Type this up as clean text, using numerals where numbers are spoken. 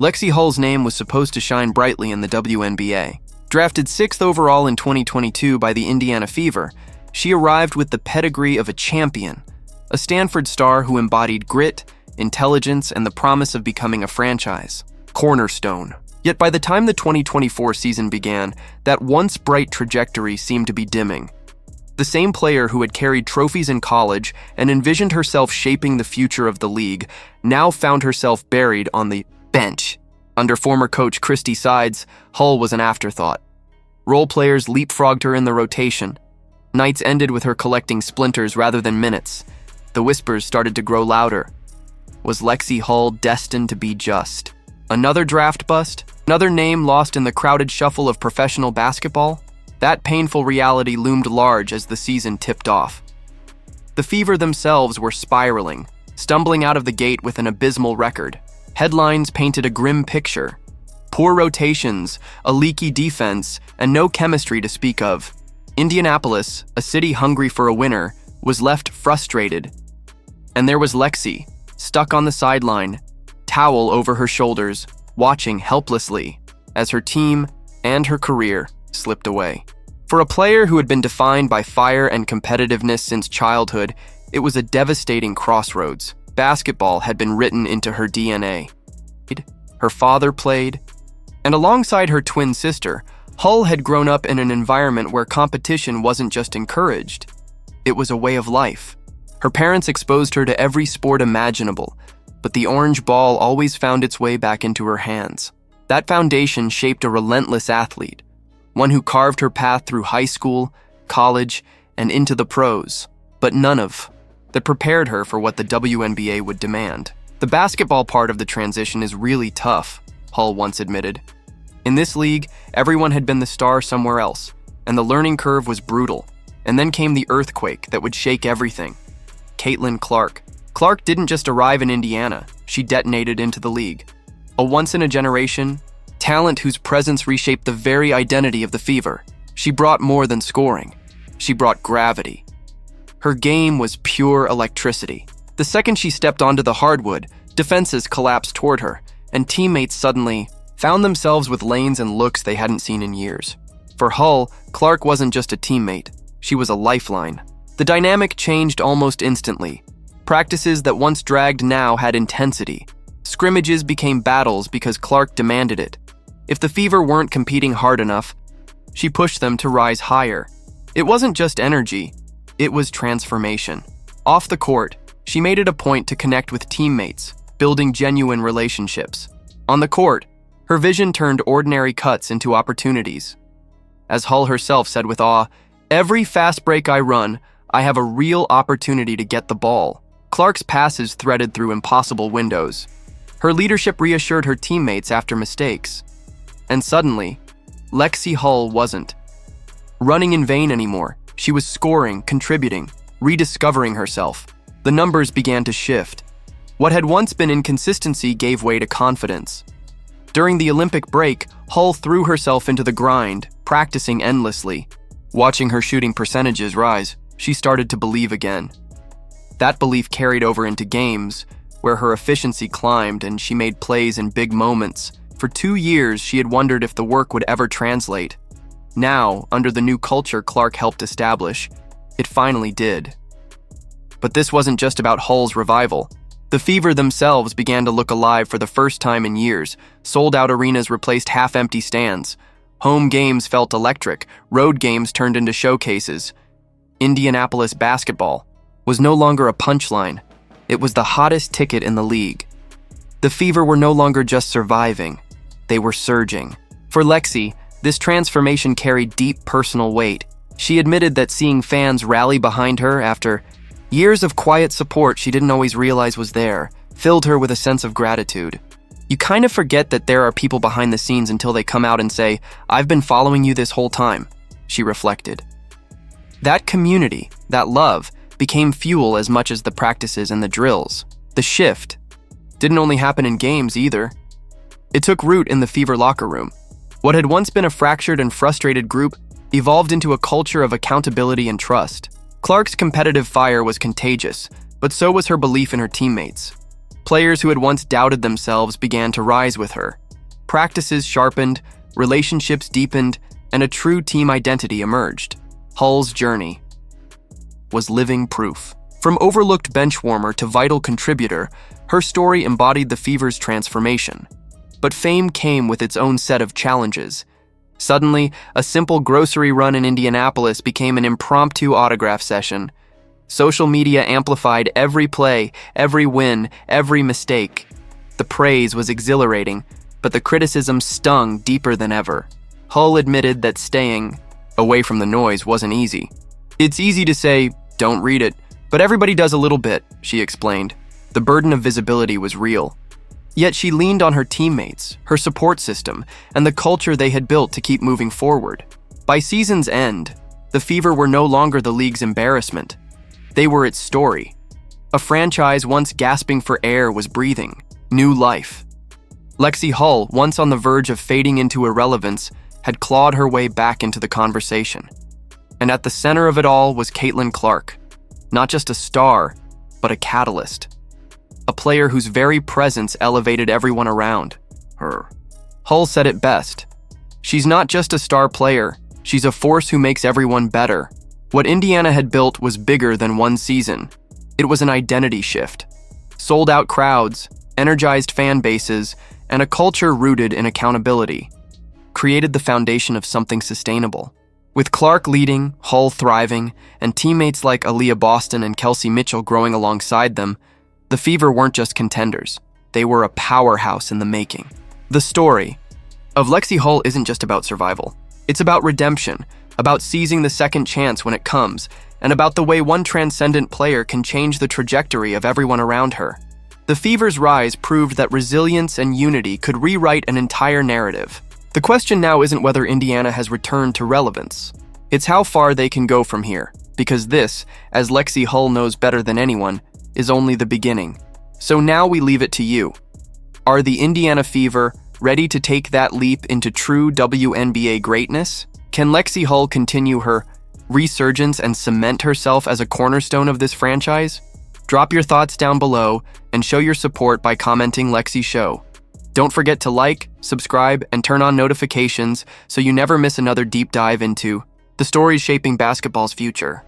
Lexie Hull's name was supposed to shine brightly in the WNBA. Drafted 6th overall in 2022 by the Indiana Fever, she arrived with the pedigree of a champion, a Stanford star who embodied grit, intelligence, and the promise of becoming a franchise cornerstone. Yet by the time the 2024 season began, that once bright trajectory seemed to be dimming. The same player who had carried trophies in college and envisioned herself shaping the future of the league now found herself buried on the bench. Under former coach Christie Sides, Hull was an afterthought. Role players leapfrogged her in the rotation. Nights ended with her collecting splinters rather than minutes. The whispers started to grow louder. Was Lexie Hull destined to be just another draft bust? Another name lost in the crowded shuffle of professional basketball? That painful reality loomed large as the season tipped off. The Fever themselves were spiraling, stumbling out of the gate with an abysmal record. Headlines painted a grim picture. Poor rotations, a leaky defense, and no chemistry to speak of. Indianapolis, a city hungry for a winner, was left frustrated. And there was Lexie, stuck on the sideline, towel over her shoulders, watching helplessly as her team and her career slipped away. For a player who had been defined by fire and competitiveness since childhood, it was a devastating crossroads. Basketball had been written into her DNA. Her father played, and alongside her twin sister, Hull had grown up in an environment where competition wasn't just encouraged. It was a way of life. Her parents exposed her to every sport imaginable, but the orange ball always found its way back into her hands. That foundation shaped a relentless athlete, one who carved her path through high school, college, and into the pros, but none of that prepared her for what the WNBA would demand. The basketball part of the transition is really tough, Hull once admitted. In this league, everyone had been the star somewhere else, and the learning curve was brutal. And then came the earthquake that would shake everything. Caitlin Clark. Clark didn't just arrive in Indiana, she detonated into the league. A once-in-a-generation talent whose presence reshaped the very identity of the Fever. She brought more than scoring. She brought gravity. Her game was pure electricity. The second she stepped onto the hardwood, defenses collapsed toward her, and teammates suddenly found themselves with lanes and looks they hadn't seen in years. For Hull, Clark wasn't just a teammate, she was a lifeline. The dynamic changed almost instantly. Practices that once dragged now had intensity. Scrimmages became battles because Clark demanded it. If the Fever weren't competing hard enough, she pushed them to rise higher. It wasn't just energy, it was transformation. Off the court, she made it a point to connect with teammates, building genuine relationships. On the court, her vision turned ordinary cuts into opportunities. As Hull herself said with awe, "Every fast break I run, I have a real opportunity to get the ball." Clark's passes threaded through impossible windows. Her leadership reassured her teammates after mistakes. And suddenly, Lexie Hull wasn't running in vain anymore. She was scoring, contributing, rediscovering herself. The numbers began to shift. What had once been inconsistency gave way to confidence. During the Olympic break, Hull threw herself into the grind, practicing endlessly. Watching her shooting percentages rise, she started to believe again. That belief carried over into games, where her efficiency climbed and she made plays in big moments. For 2 years, she had wondered if the work would ever translate. Now, under the new culture Clark helped establish, it finally did. But this wasn't just about Hull's revival. The Fever themselves began to look alive for the first time in years. Sold-out arenas replaced half-empty stands. Home games felt electric. Road games turned into showcases. Indianapolis basketball was no longer a punchline. It was the hottest ticket in the league. The Fever were no longer just surviving. They were surging. For Lexie, this transformation carried deep personal weight. She admitted that seeing fans rally behind her after years of quiet support she didn't always realize was there filled her with a sense of gratitude. You kind of forget that there are people behind the scenes until they come out and say, "I've been following you this whole time," she reflected. That community, that love, became fuel as much as the practices and the drills. The shift didn't only happen in games either. It took root in the Fever locker room. What had once been a fractured and frustrated group evolved into a culture of accountability and trust. Clark's competitive fire was contagious, but so was her belief in her teammates. Players who had once doubted themselves began to rise with her. Practices sharpened, relationships deepened, and a true team identity emerged. Hull's journey was living proof. From overlooked benchwarmer to vital contributor, her story embodied the Fever's transformation. But fame came with its own set of challenges. Suddenly, a simple grocery run in Indianapolis became an impromptu autograph session. Social media amplified every play, every win, every mistake. The praise was exhilarating, but the criticism stung deeper than ever. Hull admitted that staying away from the noise wasn't easy. "It's easy to say, don't read it, but everybody does a little bit," she explained. The burden of visibility was real. Yet she leaned on her teammates, her support system, and the culture they had built to keep moving forward. By season's end, the Fever were no longer the league's embarrassment. They were its story. A franchise once gasping for air was breathing new life. Lexie Hull, once on the verge of fading into irrelevance, had clawed her way back into the conversation. And at the center of it all was Caitlin Clark, not just a star, but a catalyst. A player whose very presence elevated everyone around her. Hull said it best. "She's not just a star player, she's a force who makes everyone better." What Indiana had built was bigger than one season. It was an identity shift. Sold-out crowds, energized fan bases, and a culture rooted in accountability created the foundation of something sustainable. With Clark leading, Hull thriving, and teammates like Aaliyah Boston and Kelsey Mitchell growing alongside them, the Fever weren't just contenders. They were a powerhouse in the making. The story of Lexie Hull isn't just about survival. It's about redemption, about seizing the second chance when it comes, and about the way one transcendent player can change the trajectory of everyone around her. The Fever's rise proved that resilience and unity could rewrite an entire narrative. The question now isn't whether Indiana has returned to relevance. It's how far they can go from here, because this, as Lexie Hull knows better than anyone, is only the beginning. So now we leave it to you. Are the Indiana Fever ready to take that leap into true WNBA greatness? Can Lexie Hull continue her resurgence and cement herself as a cornerstone of this franchise? Drop your thoughts down below and show your support by commenting Lexie Show. Don't forget to like, subscribe, and turn on notifications so you never miss another deep dive into the stories shaping basketball's future.